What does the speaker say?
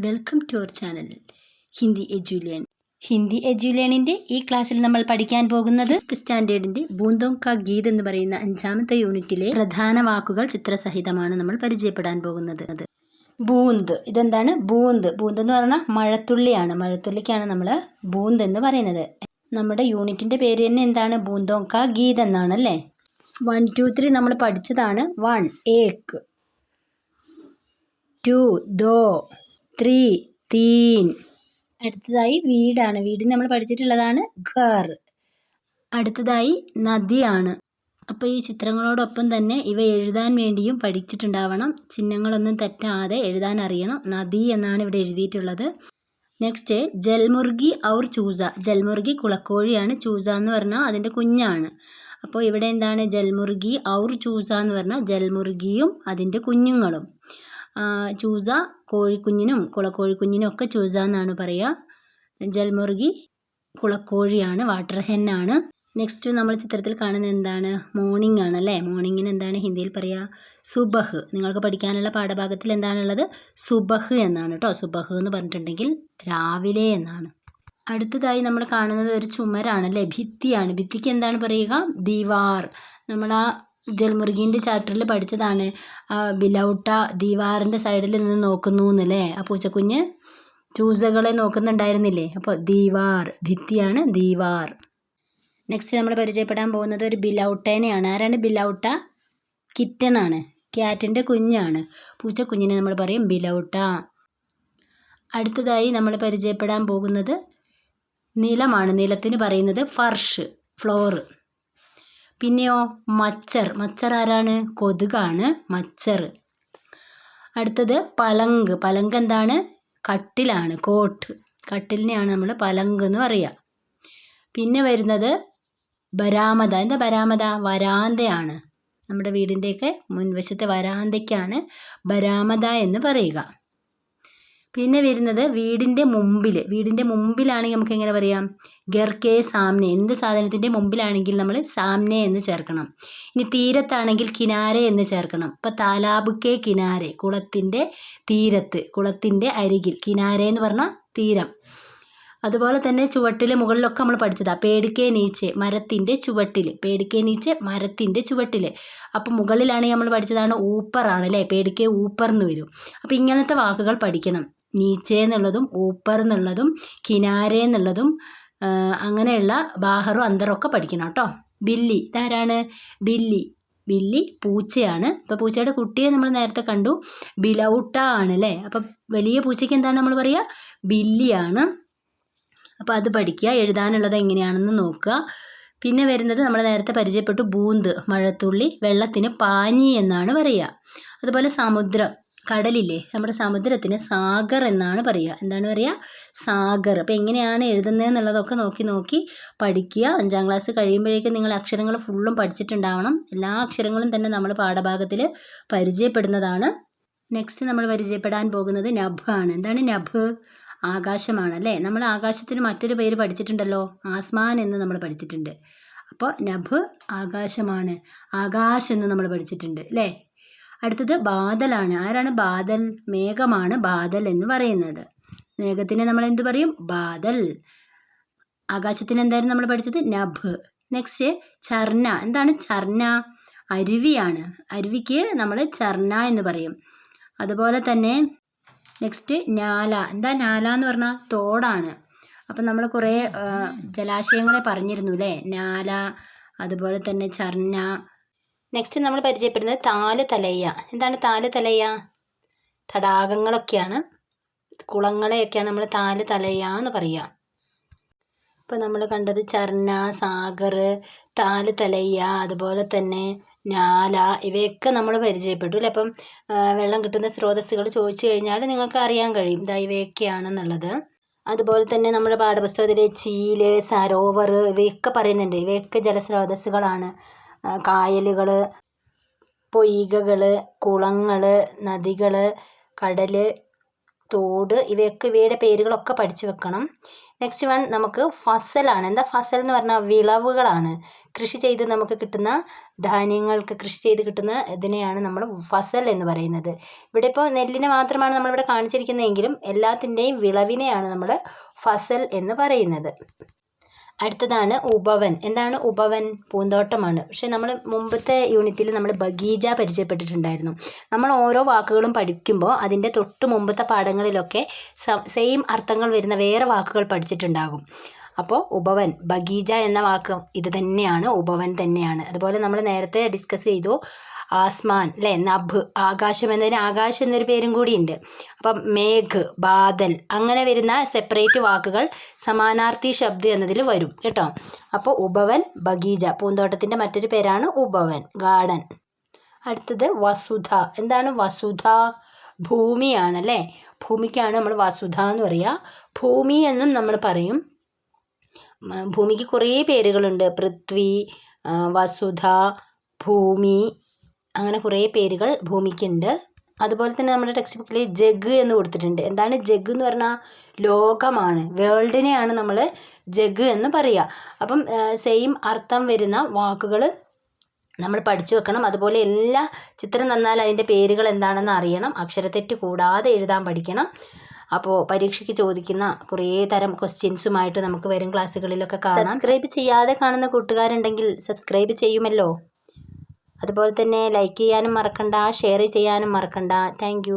Welcome to our channel Hindi Edulearn. Hindi എജ്യുലേണിൻ്റെ ഈ ക്ലാസ്സിൽ നമ്മൾ പഠിക്കാൻ പോകുന്നത് ഫിഫ്ത്ത് സ്റ്റാൻഡേർഡിൻ്റെ ബൂന്തോം കാ ഗീത് എന്ന് പറയുന്ന 5ാമത്തെ യൂണിറ്റിലെ പ്രധാന വാക്കുകൾ ചിത്രസഹിതമാണ് നമ്മൾ പരിചയപ്പെടാൻ പോകുന്നത്. ബൂന്ത്, ഇതെന്താണ്? ബൂന്ത്. ബൂന്ത് എന്ന് പറഞ്ഞാൽ മഴത്തുള്ളിയാണ്. മഴത്തുള്ളിക്കാണ് നമ്മൾ ബൂന്ത് എന്ന് പറയുന്നത്. നമ്മുടെ യൂണിറ്റിൻ്റെ പേര് തന്നെ എന്താണ്? ബൂന്തോം കാ ഗീത് എന്നാണല്ലേ. 1 2 3 നമ്മൾ പഠിച്ചതാണ്. 1 ഏക്, 2 ദോ, 3 തീൻ. അടുത്തതായി വീടാണ്. വീടിന് നമ്മൾ പഠിച്ചിട്ടുള്ളതാണ് ഘർ. അടുത്തതായി നദിയാണ്. അപ്പോൾ ഈ ചിത്രങ്ങളോടൊപ്പം തന്നെ ഇവ എഴുതാൻ വേണ്ടിയും പഠിച്ചിട്ടുണ്ടാവണം. ചിഹ്നങ്ങളൊന്നും തെറ്റാതെ എഴുതാൻ അറിയണം. നദി എന്നാണ് ഇവിടെ എഴുതിയിട്ടുള്ളത്. Next ജൽമുർഗി our ചൂസ. ജൽമുർഗി കുളക്കോഴിയാണ്. ചൂസ എന്ന് പറഞ്ഞാൽ അതിൻ്റെ കുഞ്ഞാണ്. അപ്പോൾ ഇവിടെ എന്താണ്? ജൽമുർഗി ഔർ ചൂസ എന്ന് പറഞ്ഞാൽ ജൽമുർഗിയും അതിൻ്റെ കുഞ്ഞുങ്ങളും. ചൂസ കോഴിക്കുഞ്ഞിനും കുളക്കോഴിക്കുഞ്ഞിനും ഒക്കെ ചൂസ എന്നാണ് പറയുക. ജൽമുർഗി കുളക്കോഴിയാണ്, വാട്ടർ ഹെന്നാണ്. നെക്സ്റ്റ് നമ്മൾ ചിത്രത്തിൽ കാണുന്നത് എന്താണ്? മോർണിംഗ് ആണ് അല്ലേ. മോർണിംഗിന് എന്താണ് ഹിന്ദിയിൽ പറയുക? സുബഹ്. നിങ്ങൾക്ക് പഠിക്കാനുള്ള പാഠഭാഗത്തിൽ എന്താണുള്ളത്? സുബഹ് എന്നാണ് കേട്ടോ. സുബഹ് എന്ന് പറഞ്ഞിട്ടുണ്ടെങ്കിൽ രാവിലെ എന്നാണ്. അടുത്തതായി നമ്മൾ കാണുന്നത് ഒരു ചുമരാണല്ലേ, ഭിത്തിയാണ്. ഭിത്തിക്ക് എന്താണ് പറയുക? ദീവാർ. നമ്മൾ ആ ജൽമുർഗീൻ്റെ ചാപ്റ്ററിൽ പഠിച്ചതാണ്. ബിലൗട്ട ദീവാറിൻ്റെ സൈഡിൽ നിന്ന് നോക്കുന്നു എന്നല്ലേ. ആ പൂച്ചക്കുഞ്ഞ് ചൂസകളെ നോക്കുന്നുണ്ടായിരുന്നില്ലേ. അപ്പോൾ ദീവാർ, ഭിത്തിയാണ് ദീവാർ. നെക്സ്റ്റ് നമ്മൾ പരിചയപ്പെടാൻ പോകുന്നത് ഒരു ബിലൗട്ടേനെയാണ്. ആരാണ് ബിലൗട്ട? കിറ്റനാണ്, ക്യാറ്റിൻ്റെ കുഞ്ഞാണ്. പൂച്ചക്കുഞ്ഞിനെ നമ്മൾ പറയും ബിലൗട്ട. അടുത്തതായി നമ്മൾ പരിചയപ്പെടാൻ പോകുന്നത് നിലമാണ്. നിലത്തിന് പറയുന്നത് ഫർഷ്, ഫ്ലോർ. പിന്നെയോ മച്ചർ. മച്ചർ ആരാണ്? കൊതുകാണ് മച്ചർ. അടുത്തത് പലങ്ക്. പലങ്ക് എന്താണ്? കട്ടിലാണ്, കോട്ട്. കട്ടിലിനെയാണ് നമ്മൾ പലങ്ക് എന്ന് പറയുക. പിന്നെ വരുന്നത് ബരാമദ. എന്താ ബരാമദ? വരാന്തയാണ്. നമ്മുടെ വീടിൻ്റെയൊക്കെ മുൻവശത്തെ വരാന്തയ്ക്കാണ് ബരാമദ എന്ന് പറയുക. പിന്നെ വരുന്നത് വീടിൻ്റെ മുമ്പിൽ. വീടിൻ്റെ മുമ്പിലാണെങ്കിൽ നമുക്ക് എങ്ങനെ പറയാം? ഗർക്കെ സാമ്നെ. എന്ത് സാധനത്തിൻ്റെ മുമ്പിലാണെങ്കിൽ നമ്മൾ സാമ്നെ എന്ന് ചേർക്കണം. ഇനി തീരത്താണെങ്കിൽ കിനാരെ എന്ന് ചേർക്കണം. ഇപ്പോൾ താലാബ് കെ കിനാരെ, കുളത്തിൻ്റെ തീരത്ത്, കുളത്തിൻ്റെ അരികിൽ. കിനാരെ എന്ന് പറഞ്ഞാൽ തീരം. അതുപോലെ തന്നെ ചുവട്ടിൽ മുകളിലൊക്കെ നമ്മൾ പഠിച്ചതാണ്. പേടിക്കെ നീച്ചെ, മരത്തിൻ്റെ ചുവട്ടിൽ. പേടിക്കെ നീച്ചെ, മരത്തിൻ്റെ ചുവട്ടിൽ. അപ്പോൾ മുകളിലാണെങ്കിൽ നമ്മൾ പഠിച്ചതാണ് ഊപ്പറാണ് അല്ലേ. പേടിക്കെ ഊപ്പർ എന്ന് വരും. അപ്പോൾ ഇങ്ങനത്തെ വാക്കുകൾ പഠിക്കണം. നീച്ചെ എന്നുള്ളതും ഊപ്പർ എന്നുള്ളതും കിനാരെ എന്നുള്ളതും അങ്ങനെയുള്ള ബാഹറും അന്തറും ഒക്കെ പഠിക്കണം കേട്ടോ. ബില്ലി, ഇതാരാണ്? ബില്ലി. ബില്ലി പൂച്ചയാണ്. ഇപ്പോൾ പൂച്ചയുടെ കുട്ടിയെ നമ്മൾ നേരത്തെ കണ്ടു, ബിലൗട്ട ആണ് അല്ലേ. അപ്പം വലിയ പൂച്ചയ്ക്ക് എന്താണ് നമ്മൾ പറയുക? ബില്ലിയാണ്. അപ്പോൾ അത് പഠിക്കുക. എഴുതാനുള്ളത് എങ്ങനെയാണെന്ന് നോക്കുക. പിന്നെ വരുന്നത് നമ്മൾ നേരത്തെ പരിചയപ്പെട്ടു ബൂന്ത്, മഴത്തുള്ളി. വെള്ളത്തിന് പാനി എന്നാണ് പറയുക. അതുപോലെ സമുദ്രം, കടലില്ലേ, നമ്മുടെ സമുദ്രത്തിന് സാഗർ എന്നാണ് പറയുക. എന്താണ് പറയുക? സാഗർ. അപ്പോൾ എങ്ങനെയാണ് എഴുതുന്നത് എന്നുള്ളതൊക്കെ നോക്കി പഠിക്കുക. 5ാം ക്ലാസ് കഴിയുമ്പോഴേക്കും നിങ്ങൾ അക്ഷരങ്ങൾ ഫുള്ളും പഠിച്ചിട്ടുണ്ടാവണം. എല്ലാ അക്ഷരങ്ങളും തന്നെ നമ്മൾ പാഠഭാഗത്തിൽ പരിചയപ്പെടുന്നതാണ്. നെക്സ്റ്റ് നമ്മൾ പരിചയപ്പെടാൻ പോകുന്നത് നഭ് ആണ്. എന്താണ് നഭ്? ആകാശമാണ് അല്ലേ. നമ്മൾ ആകാശത്തിന് മറ്റൊരു പേര് പഠിച്ചിട്ടുണ്ടല്ലോ, ആസ്മാൻ എന്ന് നമ്മൾ പഠിച്ചിട്ടുണ്ട്. അപ്പോൾ നഭ് ആകാശമാണ്, ആകാശം എന്ന് നമ്മൾ പഠിച്ചിട്ടുണ്ട് അല്ലേ. അടുത്തത് ബാദലാണ്. ആരാണ്? ബാദൽ. മേഘമാണ് ബാദൽ എന്ന് പറയുന്നത്. മേഘത്തിനെ നമ്മൾ എന്ത് പറയും? ബാദൽ. ആകാശത്തിന് എന്തായിരുന്നു നമ്മൾ പഠിച്ചത്? നഭ്. നെക്സ്റ്റ് ചർന. എന്താണ് ചർന? അരുവിയാണ്. അരുവിക്ക് നമ്മൾ ചർന എന്ന് പറയും. അതുപോലെ തന്നെ നെക്സ്റ്റ് നാല. എന്താ നാല എന്ന് പറഞ്ഞാൽ? തോടാണ്. അപ്പം നമ്മൾ കുറേ ജലാശയങ്ങളെ പറഞ്ഞിരുന്നു അല്ലേ. നാല, അതുപോലെ തന്നെ ചർന. നെക്സ്റ്റ് നമ്മൾ പരിചയപ്പെടുന്നത് താല് തലയ്യ. എന്താണ് താല് തലയ്യ? തടാകങ്ങളൊക്കെയാണ്, കുളങ്ങളെയൊക്കെയാണ് നമ്മൾ താല് തലയ്യ എന്ന് പറയുക. ഇപ്പോൾ നമ്മൾ കണ്ടത് ചർന, സാഗർ, താല് തലയ്യ, അതുപോലെ തന്നെ നാല, ഇവയൊക്കെ നമ്മൾ പരിചയപ്പെട്ടു അല്ലേ. അപ്പം വെള്ളം കിട്ടുന്ന സ്രോതസ്സുകൾ ചോദിച്ചു കഴിഞ്ഞാൽ നിങ്ങൾക്ക് അറിയാൻ കഴിയും ഇതാ ഇവയൊക്കെയാണെന്നുള്ളത്. അതുപോലെ തന്നെ നമ്മുടെ പാഠപുസ്തകത്തിലെ ചീല്, സരോവർ, ഇവയൊക്കെ പറയുന്നുണ്ട്. ഇവയൊക്കെ ജലസ്രോതസ്സുകളാണ്. കായലുകൾ, പൊയ്കകൾ, കുളങ്ങൾ, നദികൾ, കടൽ, തോട്, ഇവയുടെ പേരുകളൊക്കെ പഠിച്ചു വെക്കണം. നെക്സ്റ്റ് വൺ നമുക്ക് ഫസലാണ്. എന്താ ഫസൽ എന്ന് പറഞ്ഞാൽ വിളവുകളാണ്. കൃഷി ചെയ്ത് നമുക്ക് കിട്ടുന്ന ധാന്യങ്ങൾക്ക്, കൃഷി ചെയ്ത് കിട്ടുന്ന ഇതിനെയാണ് നമ്മൾ ഫസൽ എന്ന് പറയുന്നത്. ഇവിടെ ഇപ്പോൾ നെല്ലിനെ മാത്രമാണ് നമ്മളിവിടെ കാണിച്ചിരിക്കുന്നതെങ്കിലും എല്ലാത്തിൻ്റെയും വിളവിനെയാണ് നമ്മൾ ഫസൽ എന്ന് പറയുന്നത്. അടുത്തതാണ് ഉപവൻ. എന്താണ് ഉപവൻ? പൂന്തോട്ടമാണ്. പക്ഷേ നമ്മൾ മുമ്പത്തെ യൂണിറ്റിൽ നമ്മൾ ബഗീജ പരിചയപ്പെട്ടിട്ടുണ്ടായിരുന്നു. നമ്മൾ ഓരോ വാക്കുകളും പഠിക്കുമ്പോൾ അതിൻ്റെ തൊട്ട് മുമ്പത്തെ പാഠങ്ങളിലൊക്കെ സെയിം അർത്ഥങ്ങൾ വരുന്ന വേറെ വാക്കുകൾ പഠിച്ചിട്ടുണ്ടാകും. അപ്പോൾ ഉപവൻ, ബഗീജ എന്ന വാക്ക് ഇത് തന്നെയാണ്, ഉപവൻ തന്നെയാണ്. അതുപോലെ നമ്മൾ നേരത്തെ ഡിസ്കസ് ചെയ്തു ആസ്മാൻ അല്ലേ, നഭ്, ആകാശം എന്നതിന് ആകാശം എന്നൊരു പേരും കൂടിയുണ്ട്. അപ്പം മേഘ്, ബാദൽ അങ്ങനെ വരുന്ന സെപ്പറേറ്റ് വാക്കുകൾ സമാനാർത്ഥി ശബ്ദം എന്നതിൽ വരും കേട്ടോ. അപ്പോൾ ഉപവൻ, ബഗീജ, പൂന്തോട്ടത്തിൻ്റെ മറ്റൊരു പേരാണ് ഉപവൻ, ഗാർഡൻ. അടുത്തത് വസുധ. എന്താണ് വസുധ? ഭൂമിയാണല്ലേ. ഭൂമിക്കാണ് നമ്മൾ വസുധ എന്ന് പറയുക. ഭൂമി എന്നും നമ്മൾ പറയും. ഭൂമിക്ക് കുറേ പേരുകളുണ്ട്. പൃഥ്വി, വസുധ, ഭൂമി, അങ്ങനെ കുറേ പേരുകൾ ഭൂമിക്കുണ്ട്. അതുപോലെ തന്നെ നമ്മുടെ ടെക്സ്റ്റ് ബുക്കിൽ ജഗ് എന്ന് കൊടുത്തിട്ടുണ്ട്. എന്താണ് ജഗ് എന്ന് പറഞ്ഞാൽ? ലോകമാണ്, വേൾഡിനെയാണ് നമ്മൾ ജഗ് എന്ന് പറയുക. അപ്പം സെയിം അർത്ഥം വരുന്ന വാക്കുകൾ നമ്മൾ പഠിച്ചു വെക്കണം. അതുപോലെ എല്ലാ ചിത്രം തന്നാൽ അതിൻ്റെ പേരുകൾ എന്താണെന്ന് അറിയണം. അക്ഷരത്തെറ്റ് കൂടാതെ എഴുതാൻ പഠിക്കണം. അപ്പോൾ പരീക്ഷയ്ക്ക് ചോദിക്കുന്ന കുറേ തരം ക്വസ്റ്റ്യൻസുമായിട്ട് നമുക്ക് വരും ക്ലാസ്സുകളിലൊക്കെ കാണാം. സബ്സ്ക്രൈബ് ചെയ്യാതെ കാണുന്ന കൂട്ടുകാരുണ്ടെങ്കിൽ സബ്സ്ക്രൈബ് ചെയ്യുമല്ലോ. അതുപോലെ തന്നെ ലൈക്ക് ചെയ്യാനും മറക്കണ്ട, ഷെയർ ചെയ്യാനും മറക്കണ്ട. താങ്ക്